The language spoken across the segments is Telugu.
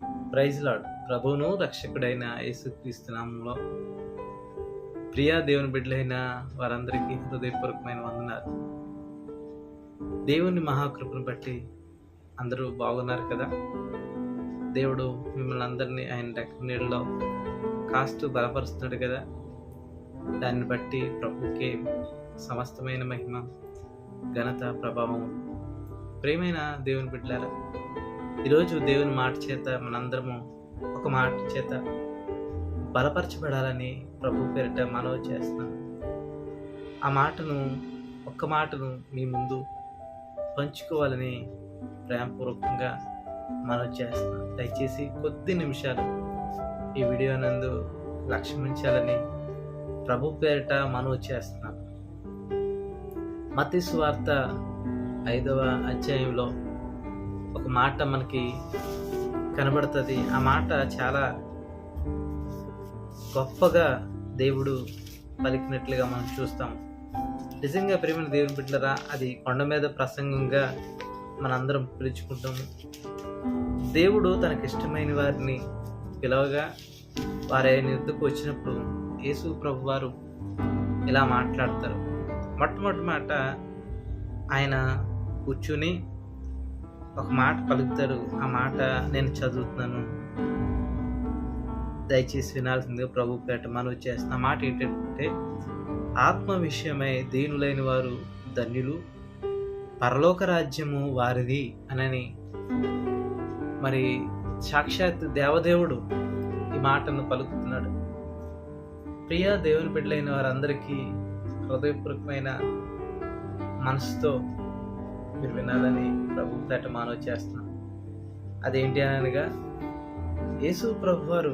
Praise lord. ప్రభువును రక్షకుడైన యేసుక్రీస్తు నామములో ప్రియ దేవుని బిడ్డలైన వారందరికీ హృదయపూర్వకమైన వందనాలు. దేవుని మహాకృపను బట్టి అందరూ బాగున్నారు కదా. దేవుడు మిమ్మల్ని అందరినీ ఆయన రెక్కల నీడలో కాస్తూ బలపరుస్తున్నాడు కదా. దాన్ని బట్టి ప్రభుకే సమస్తమైన మహిమ, ఘనత, ప్రభావం. ప్రియమైన దేవుని బిడ్డలారా, ఈరోజు దేవుని మాట చేత మనందరము ఒక మాట చేత బలపరచబడాలని ప్రభు పేరిట మనవి చేస్తున్నాను. ఆ ఒక్క మాటను మీ ముందు పంచుకోవాలని ప్రేమపూర్వకంగా మనవి చేస్తున్నాను. దయచేసి కొద్ది నిమిషాలు ఈ వీడియో నందు లక్ష్యమించాలని ప్రభు పేరిట మనవి చేస్తున్నాను. మత్తయి సువార్త 5వ అధ్యాయంలో ఒక మాట మనకి కనబడుతుంది. ఆ మాట చాలా గొప్పగా దేవుడు పలికినట్లుగా మనం చూస్తాం. నిజంగా ప్రియమైన దేవుని బిడ్డలారా, అది కొండ మీద ప్రసంగంగా మనందరం పిలుచుకుంటాము. దేవుడు తనకిష్టమైన వారిని పిలవగా వారి ఆయన యుద్ధకు వచ్చినప్పుడు యేసు ప్రభు వారు ఇలా మాట్లాడతారు. మొట్టమొదటి మాట ఆయన కూర్చుని ఒక మాట పలుకుతారు. ఆ మాట నేను చదువుతున్నాను, దయచేసి వినాల్సిందిగా ప్రభు పేట మనవి చేస్తున్న మాట ఏంటంటే, ఆత్మ విషయమై దీనులైన వారు ధన్యులు, పరలోక రాజ్యము వారిది అనని మరి సాక్షాత్ దేవదేవుడు ఈ మాటను పలుకుతున్నాడు. ప్రియ దేవుని బిడ్డలైన వారందరికీ హృదయపూర్వకమైన మనసుతో మీరు వినాలని ప్రభు పేట మనవి చేస్తున్నాం. అదేంటి అనగా, యేసు ప్రభు వారు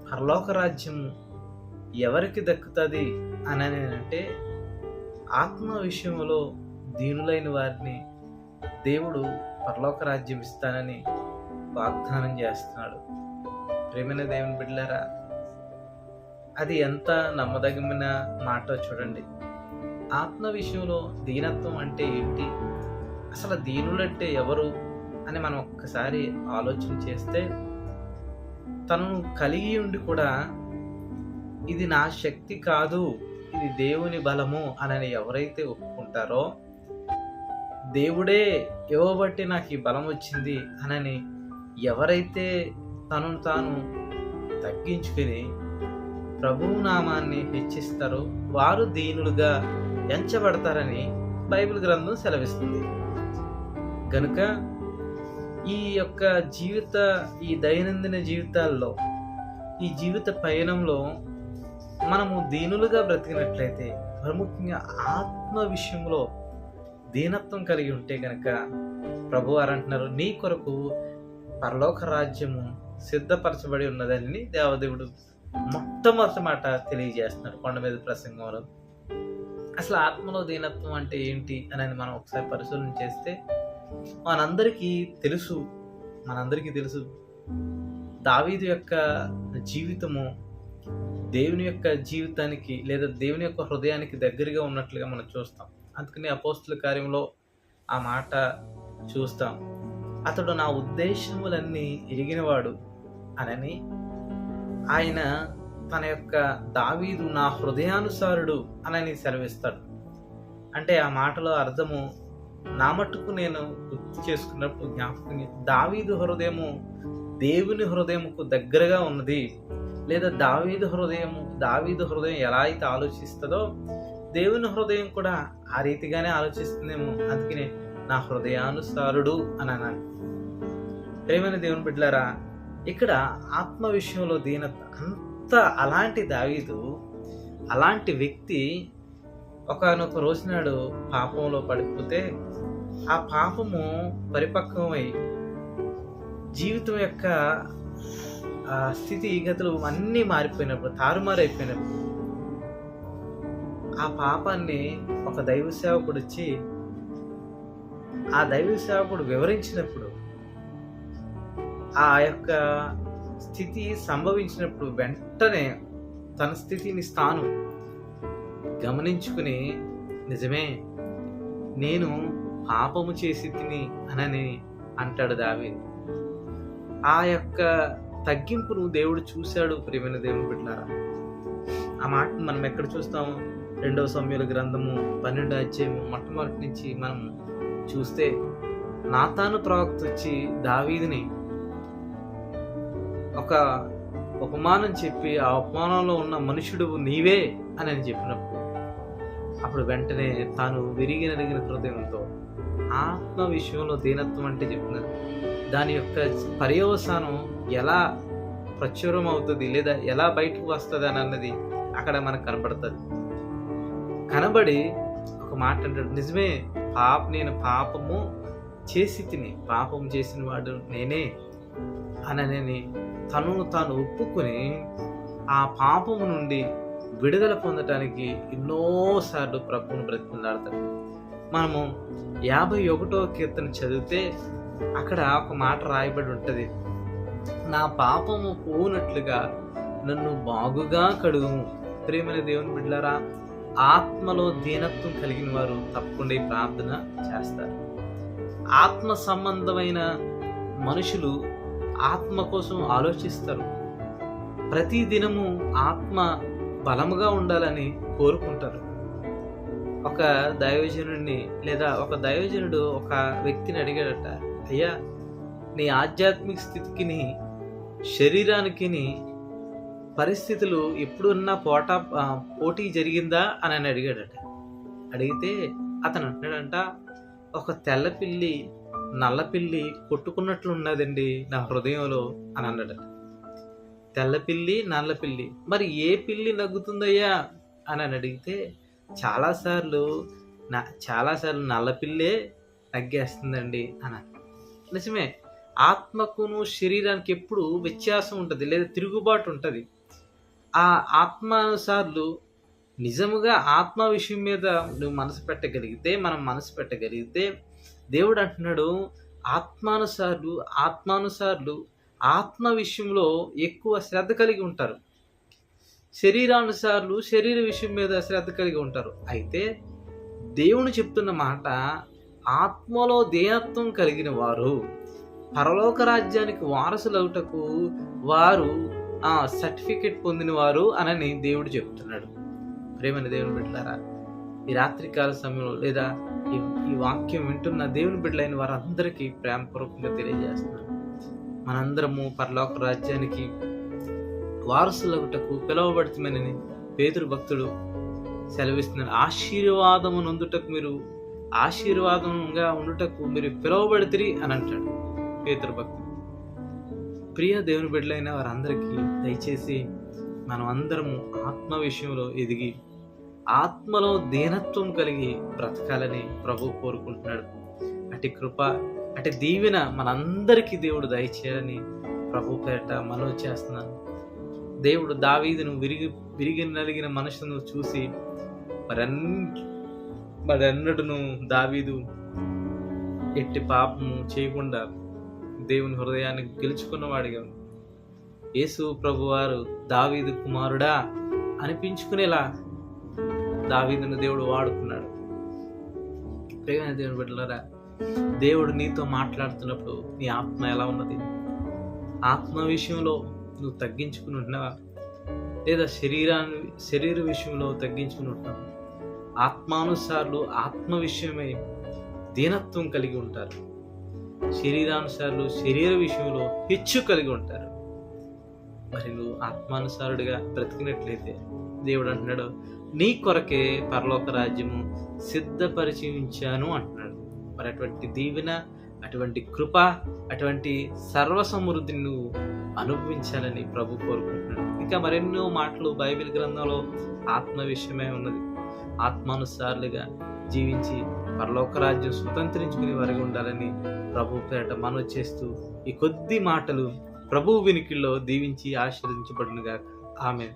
పరలోక రాజ్యం ఎవరికి దక్కుతుంది అని అంటే, ఆత్మ విషయంలో దీనులైన వారిని దేవుడు పరలోక రాజ్యం ఇస్తానని వాగ్దానం చేస్తున్నాడు. ప్రేమైన దేవుని బిడ్డలారా, అది ఎంత నమ్మదగిన మాట చూడండి. ఆత్మ విషయంలో దీనత్వం అంటే ఏంటి, అసలు దీనులంటే ఎవరు అని మనం ఒక్కసారి ఆలోచన చేస్తే, తను కలిగి ఉండి కూడా ఇది నా శక్తి కాదు, ఇది దేవుని బలము అని ఎవరైతే ఒప్పుకుంటారో, దేవుడే ఇవ్వబట్టి నాకు ఈ బలం వచ్చింది అని ఎవరైతే తనను తాను తగ్గించుకుని ప్రభువు నామాన్ని హెచ్చిస్తారో వారు దీనులుగా ఎంచబడతారని బైబిల్ గ్రంథం సెలవిస్తుంది. కనుక ఈ యొక్క ఈ దైనందిన జీవితాల్లో, ఈ జీవిత పయనంలో మనము దీనులుగా బ్రతికినట్లయితే, ప్రముఖంగా ఆత్మ విషయంలో దీనత్వం కలిగి ఉంటే కనుక ప్రభు వారు అంటున్నారు, నీ కొరకు పరలోక రాజ్యము సిద్ధపరచబడి ఉన్నదని దేవదేవుడు మొట్టమొదటి మాట తెలియజేస్తున్నాడు కొండ మీద ప్రసంగంలో. అసలు ఆత్మలో దీనత్వం అంటే ఏంటి అని మనం ఒకసారి పరిశీలన చేస్తే మనందరికీ తెలుసు దావీదు యొక్క జీవితము దేవుని యొక్క జీవితానికి లేదా దేవుని యొక్క హృదయానికి దగ్గరగా ఉన్నట్లుగా మనం చూస్తాం. అందుకని అపోస్తుల కార్యంలో ఆ మాట చూస్తాం. అతడు నా ఉద్దేశములన్నీ ఎరిగినవాడు అని ఆయన తన యొక్క దావీదు నా హృదయానుసారుడు అని సెలవిస్తాడు. అంటే ఆ మాటలో అర్థము, నా మట్టుకు నేను గుర్తు చేసుకున్నప్పుడు జ్ఞాపకం, దావీదు హృదయము దేవుని హృదయముకు దగ్గరగా ఉన్నది, లేదా దావీదు హృదయం ఎలా అయితే ఆలోచిస్తుందో దేవుని హృదయం కూడా ఆ రీతిగానే ఆలోచిస్తుందేమో. అందుకనే నా హృదయానుసారుడు అని అన్నాను. ప్రేమైన దేవుని బిడ్డలారా, ఇక్కడ ఆత్మ విషయంలో దీనత అంత అలాంటి దావీదు, అలాంటి వ్యక్తి ఒకానొక రోజునాడు పాపంలో పడిపోతే, ఆ పాపము పరిపక్వమై జీవితం యొక్క స్థితిగతులు అన్నీ మారిపోయినప్పుడు, తారుమారైపోయినప్పుడు, ఆ పాపాన్ని ఒక దైవ సేవకుడు వచ్చి ఆ దైవ సేవకుడు వివరించినప్పుడు, ఆ యొక్క స్థితి సంభవించినప్పుడు వెంటనే తన స్థితిని తాను గమనించుకుని, నిజమే నేను పాపము చేసి తిని అని అంటాడు దావీదు. ఆ యొక్క తగ్గింపును దేవుడు చూశాడు. ప్రియమైన దేవుని బిడ్డలారా, ఆ మాటను మనం ఎక్కడ చూస్తాము? 2 సమూయేలు గ్రంథము 12వ అధ్యాయము మొట్టమొదటి నుంచి మనం చూస్తే, నాతాను ప్రవక్త వచ్చి దావీదుని ఒక ఉపమానం చెప్పి, ఆ ఉపమానంలో ఉన్న మనుషుడు నీవే అని చెప్పినప్పుడు, అప్పుడు వెంటనే తాను విరిగి నలిగిన హృదయంతో ఆత్మ విషయంలో దీనత్వం అంటే చెప్తున్నారు. దాని యొక్క పర్యవసానం ఎలా ప్రచురం అవుతుంది లేదా ఎలా బయటకు వస్తుంది అని అన్నది అక్కడ మనకు కనబడుతుంది. కనబడి ఒక మాట అంటాడు, నిజమే నేను పాపము చేసి తిని, పాపం చేసిన వాడు నేనే అని తాను ఒప్పుకొని ఆ పాపము నుండి విడుదల పొందటానికి ఎన్నోసార్లు ప్రభువును బ్రతిమలాడతాడు. మనము 51వ కీర్తన చదివితే అక్కడ ఒక మాట రాయబడి ఉంటుంది, నా పాపము పోనట్లుగా నన్ను బాగుగా కడుగుము. ప్రియమైన దేవుని బిడ్డలారా, ఆత్మలో దీనత్వం కలిగిన వారు తప్పకుండా ఈ ప్రార్థన చేస్తారు. ఆత్మ సంబంధమైన మనుషులు ఆత్మ కోసం ఆలోచిస్తారు. ప్రతి దినము ఆత్మ బలముగా ఉండాలని కోరుకుంటారు. ఒక దైవజనుడిని లేదా ఒక దైవజనుడు ఒక వ్యక్తిని అడిగాడట, అయ్యా నీ ఆధ్యాత్మిక స్థితికి శరీరానికి పరిస్థితులు ఎప్పుడున్నా పోటీ జరిగిందా అని అడిగాడట. అడిగితే అతను అంటున్నాడంట, ఒక తెల్ల పిల్లి నల్ల పిల్లి కొట్టుకున్నట్లు ఉన్నదండి నా హృదయంలో అని అన్నాడట. తెల్ల పిల్లి నల్ల పిల్లి, మరి ఏ పిల్లి నగ్గుతుందయ్యా అని అడిగితే చాలాసార్లు నల్ల పిల్లే నగ్గేస్తుందండి అని. నిజమే, ఆత్మకును శరీరానికి ఎప్పుడు వ్యత్యాసం ఉంటుంది లేదా తిరుగుబాటు ఉంటుంది. ఆ ఆత్మానుసార్లు నిజముగా ఆత్మ విషయం మీద నువ్వు మనసు పెట్టగలిగితే దేవుడు అంటున్నాడు, ఆత్మానుసార్లు ఆత్మ విషయంలో ఎక్కువ శ్రద్ధ కలిగి ఉంటారు, శరీరానుసార్లు శరీర విషయం మీద శ్రద్ధ కలిగి ఉంటారు. అయితే దేవుని చెప్తున్న మాట, ఆత్మలో దేహత్వం కలిగిన వారు పరలోక రాజ్యానికి వారసులవుటకు వారు సర్టిఫికెట్ పొందిన వారు అని దేవుడు చెప్తున్నాడు. ప్రేమైన దేవుని బిడ్డలారా, ఈ రాత్రికాల సమయంలో లేదా ఈ వాక్యం వింటున్న దేవుని బిడ్డలైన వారందరికీ ప్రేమపూర్వకంగా తెలియజేస్తున్నాను, మనందరము పరలోక రాజ్యానికి వారసులగుటకు పిలువబడుతుమని పేతురు భక్తుడు సెలవిస్తున్నారు. ఆశీర్వాదము నొందుటకు మీరు ఆశీర్వాదంగా ఉండుటకు మీరు పిలువబడితిరి అని అంటాడు పేతురు భక్తుడు. ప్రియ దేవుని బిడ్డలైన వారందరికీ దయచేసి మనం అందరము ఆత్మ విషయంలో ఎదిగి ఆత్మలో దీనత్వం కలిగి బ్రతకాలని ప్రభు కోరుకుంటున్నాడు. అటు కృప అటు దీవెన మనందరికీ దేవుడు దయచేయాలని ప్రభు పేరట మనవి చేస్తున్నాను. దేవుడు దావీదును విరిగి నలిగిన మనసును చూసి మరెన్నడూను దావీదు ఎట్టి పాపము చేయకుండా దేవుని హృదయాన్ని గెలుచుకున్నవాడిగా యేసు ప్రభువారు దావీదు కుమారుడా అనిపించుకునేలా దావీదును దేవుడు వాడుకున్నాడు. ప్రియమైన దేవుని బిడ్డలారా, దేవుడు నీతో మాట్లాడుతున్నప్పుడు నీ ఆత్మ ఎలా ఉన్నది? ఆత్మ విషయంలో నువ్వు తగ్గించుకుని ఉంటున్నావా లేదా శరీర విషయంలో తగ్గించుకుని ఉంటున్నావా? ఆత్మానుసార్లు ఆత్మ విషయమై దీనత్వం కలిగి ఉంటారు, శరీరానుసారులు శరీర విషయంలో హెచ్చు కలిగి ఉంటారు. మరి నువ్వు ఆత్మానుసారుడిగా బ్రతికినట్లయితే దేవుడు అంటున్నాడు, నీ కొరకే పరలోక రాజ్యము సిద్ధపరిచి ఉంచాను అంటున్నాడు. మరి అటువంటి దీవెన, అటువంటి కృప, అటువంటి సర్వ సమృద్ధిని నువ్వు అనుభవించాలని ప్రభు కోరుకుంటున్నాడు. ఇంకా మరెన్నో మాటలు బైబిల్ గ్రంథంలో ఆత్మ విషయమే ఉన్నది. ఆత్మానుసారులుగా జీవించి పరలోక రాజ్యం స్వతంత్రించుకునే వారిగా ఉండాలని ప్రభు పేరట మనవి చేస్తూ ఈ కొద్ది మాటలు ప్రభు వినికిల్లో దీవించి ఆశీర్వదించబడునుగాక. ఆమె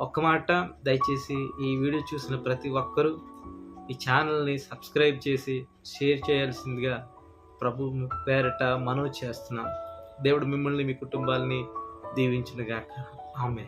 ఒక్క మాట, దయచేసి ఈ వీడియో చూసిన ప్రతి ఒక్కరూ ఈ ఛానల్ని సబ్స్క్రైబ్ చేసి షేర్ చేయాల్సిందిగా ప్రభు పేరట మనవి చేస్తున్నాం. దేవుడు మిమ్మల్ని మీ కుటుంబాలని దీవించునుగాక. ఆమె.